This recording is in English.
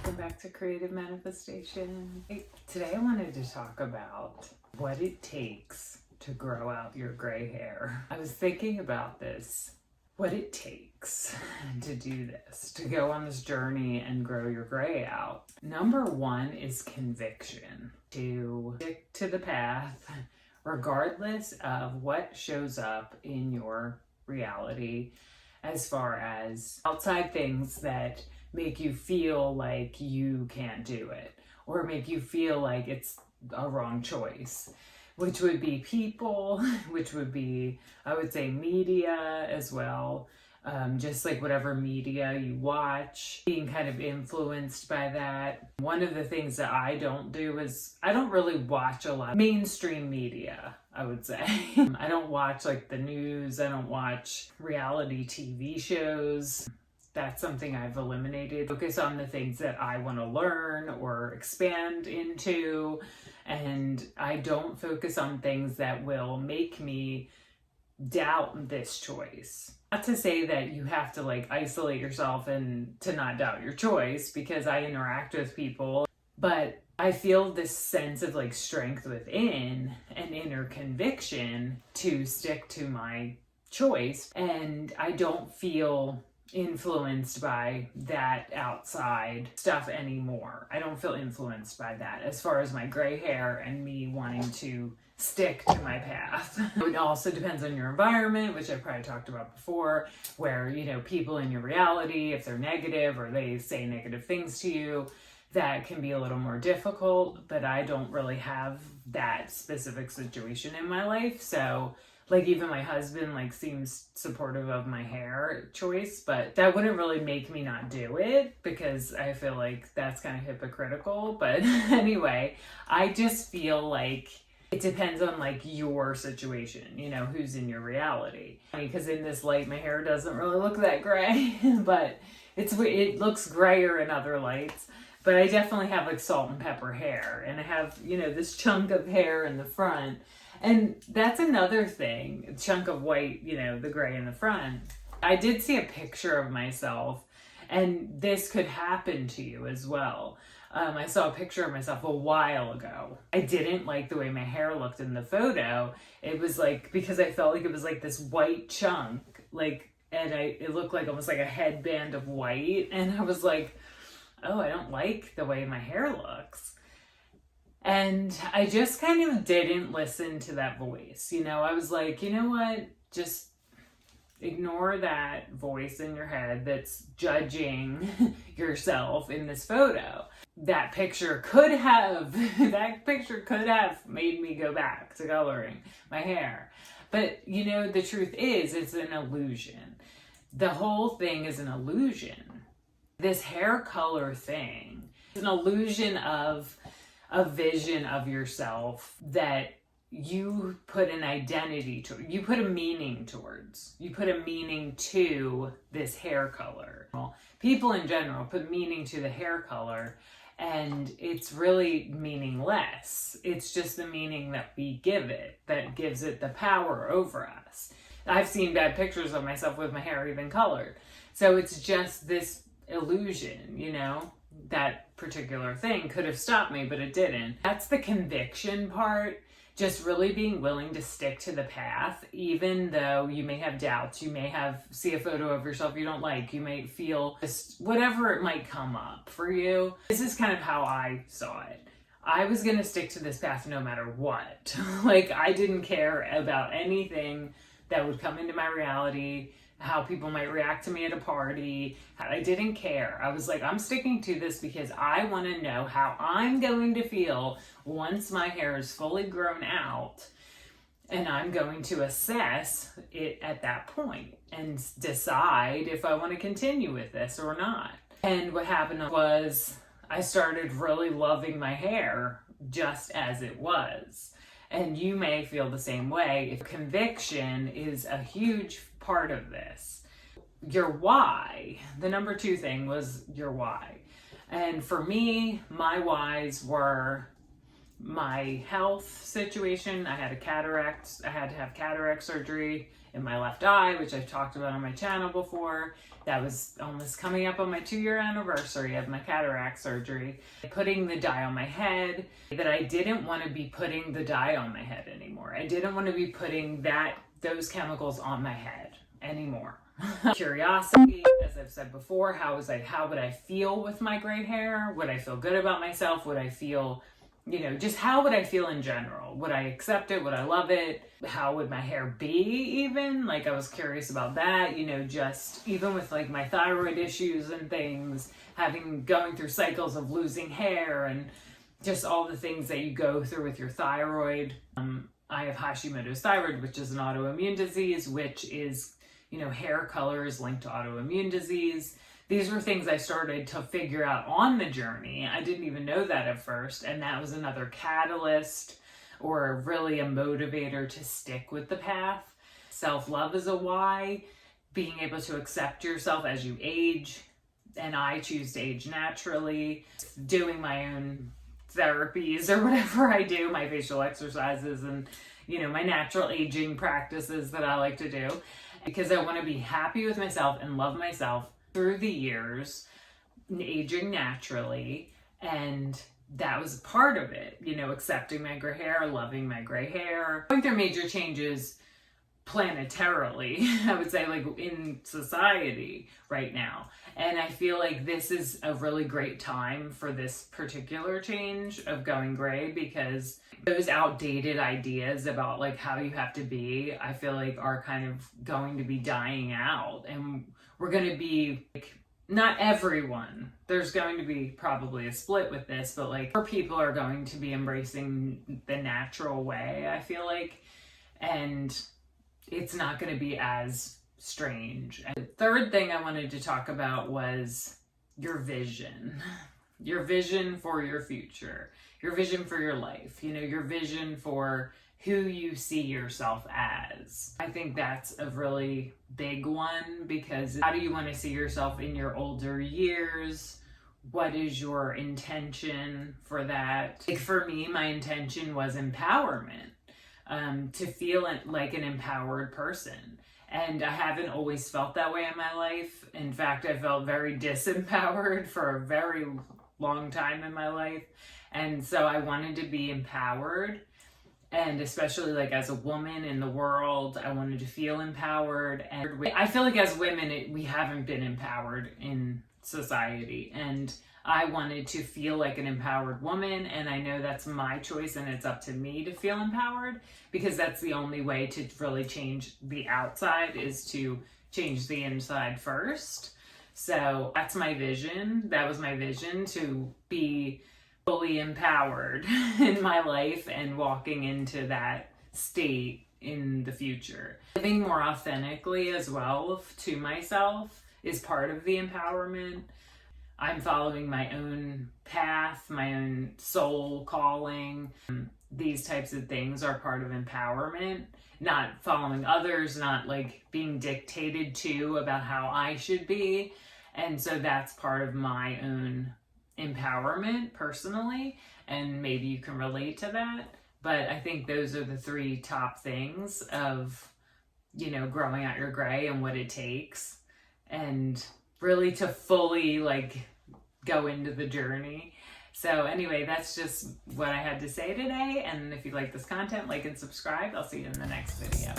Welcome back to Creative Manifestation. Today I wanted to talk about what it takes to grow out your gray hair. I was thinking about this, what it takes to do this, to go on this journey and grow your gray out. Number one is conviction, to stick to the path regardless of what shows up in your reality as far as outside things that make you feel like you can't do it or make you feel like it's a wrong choice, which would be people, which would be, I would say, media as well. Just like whatever media you watch, being kind of influenced by that. One of the things that I don't do is I don't really watch a lot of mainstream media, I would say. I don't watch like the news. I don't watch reality TV shows. That's something I've eliminated. Focus on the things that I want to learn or expand into. And I don't focus on things that will make me doubt this choice. Not to say that you have to like isolate yourself and to not doubt your choice, because I interact with people, but I feel this sense of like strength within and inner conviction to stick to my choice. And I don't feel influenced by that outside stuff anymore. I don't feel influenced by that as far as my gray hair and me wanting to stick to my path. It also depends on your environment, which I probably talked about before, where, you know, people in your reality, if they're negative or they say negative things to you, that can be a little more difficult, but I don't really have that specific situation in my life. So like even my husband like seems supportive of my hair choice, but that wouldn't really make me not do it because I feel like that's kind of hypocritical. But anyway, I just feel like it depends on like your situation, you know, who's in your reality. Because in this light, my hair doesn't really look that gray, but it looks grayer in other lights. But I definitely have like salt and pepper hair, and I have, you know, this chunk of hair in the front. And that's another thing, a chunk of white, you know, the gray in the front. I did see a picture of myself, and this could happen to you as well. I saw a picture of myself a while ago. I didn't like the way my hair looked in the photo. It was like, because I felt like it was like this white chunk, like, and it looked like almost like a headband of white. And I was like, oh, I don't like the way my hair looks. And I just kind of didn't listen to that voice. You know, I was like, you know what? Just ignore that voice in your head that's judging yourself in this photo. That picture could have made me go back to coloring my hair. But, you know, the truth is, it's an illusion. The whole thing is an illusion. This hair color thing is an illusion of a vision of yourself that you put an identity to, you put a meaning towards, you put a meaning to this hair color. People in general put meaning to the hair color, and it's really meaningless. It's just the meaning that we give it that gives it the power over us. I've seen bad pictures of myself with my hair even colored. So it's just this illusion, you know? That particular thing could have stopped me, but it didn't. That's the conviction part. Just really being willing to stick to the path, even though you may have doubts. You may see a photo of yourself you don't like. You may feel just whatever it might come up for you. This is kind of how I saw it. I was going to stick to this path no matter what. Like, I didn't care about anything that would come into my reality, how people might react to me at a party. I didn't care. I was like, I'm sticking to this because I want to know how I'm going to feel once my hair is fully grown out, and I'm going to assess it at that point and decide if I want to continue with this or not. And what happened was I started really loving my hair just as it was. And you may feel the same way. Conviction is a huge part of this. Your why. The number 2 thing was your why. And for me, my whys were my health situation. I had I had to have cataract surgery in my left eye, which I've talked about on my channel before. That was almost coming up on my 2-year anniversary of my cataract surgery. Putting the dye on my head, that I didn't want to be putting the dye on my head anymore. I didn't want to be putting those chemicals on my head anymore. Curiosity, as I've said before, how would I feel with my gray hair? Would I feel good about myself? Would I feel, just how would I feel in general? Would I accept it? Would I love it? How would my hair be even? Like, I was curious about that, just even with like my thyroid issues and things, going through cycles of losing hair and just all the things that you go through with your thyroid. I have Hashimoto's thyroid, which is an autoimmune disease, which is, hair color is linked to autoimmune disease. These were things I started to figure out on the journey. I didn't even know that at first. And that was another catalyst or really a motivator to stick with the path. Self-love is a why. Being able to accept yourself as you age. And I choose to age naturally. Doing my own therapies or whatever I do, my facial exercises and, my natural aging practices that I like to do. Because I want to be happy with myself and love myself through the years, aging naturally. And that was part of it, accepting my gray hair, loving my gray hair, going through major changes planetarily, I would say, like in society right now. And I feel like this is a really great time for this particular change of going gray, because those outdated ideas about like how you have to be, I feel like are kind of going to be dying out. And we're going to be like, not everyone, there's going to be probably a split with this, but like more people are going to be embracing the natural way, I feel like. And it's not going to be as strange. And the third thing I wanted to talk about was your vision for your future, your vision for your life, your vision for who you see yourself as. I think that's a really big one, because how do you want to see yourself in your older years? What is your intention for that? Like for me, my intention was empowerment. To feel like an empowered person. And I haven't always felt that way in my life. In fact, I felt very disempowered for a very long time in my life. And so I wanted to be empowered. And especially like as a woman in the world, I wanted to feel empowered. And I feel like as women, we haven't been empowered in society. And I wanted to feel like an empowered woman, and I know that's my choice and it's up to me to feel empowered, because that's the only way to really change the outside, is to change the inside first. So that's my vision. That was my vision, to be fully empowered in my life and walking into that state in the future. Living more authentically as well to myself is part of the empowerment. I'm following my own path, my own soul calling. These types of things are part of empowerment. Not following others, not like being dictated to about how I should be. And so that's part of my own empowerment personally. And maybe you can relate to that. But I think those are the 3 top things of, growing out your gray and what it takes. And really to fully like go into the journey. So anyway, that's just what I had to say today. And if you like this content, like and subscribe. I'll see you in the next video.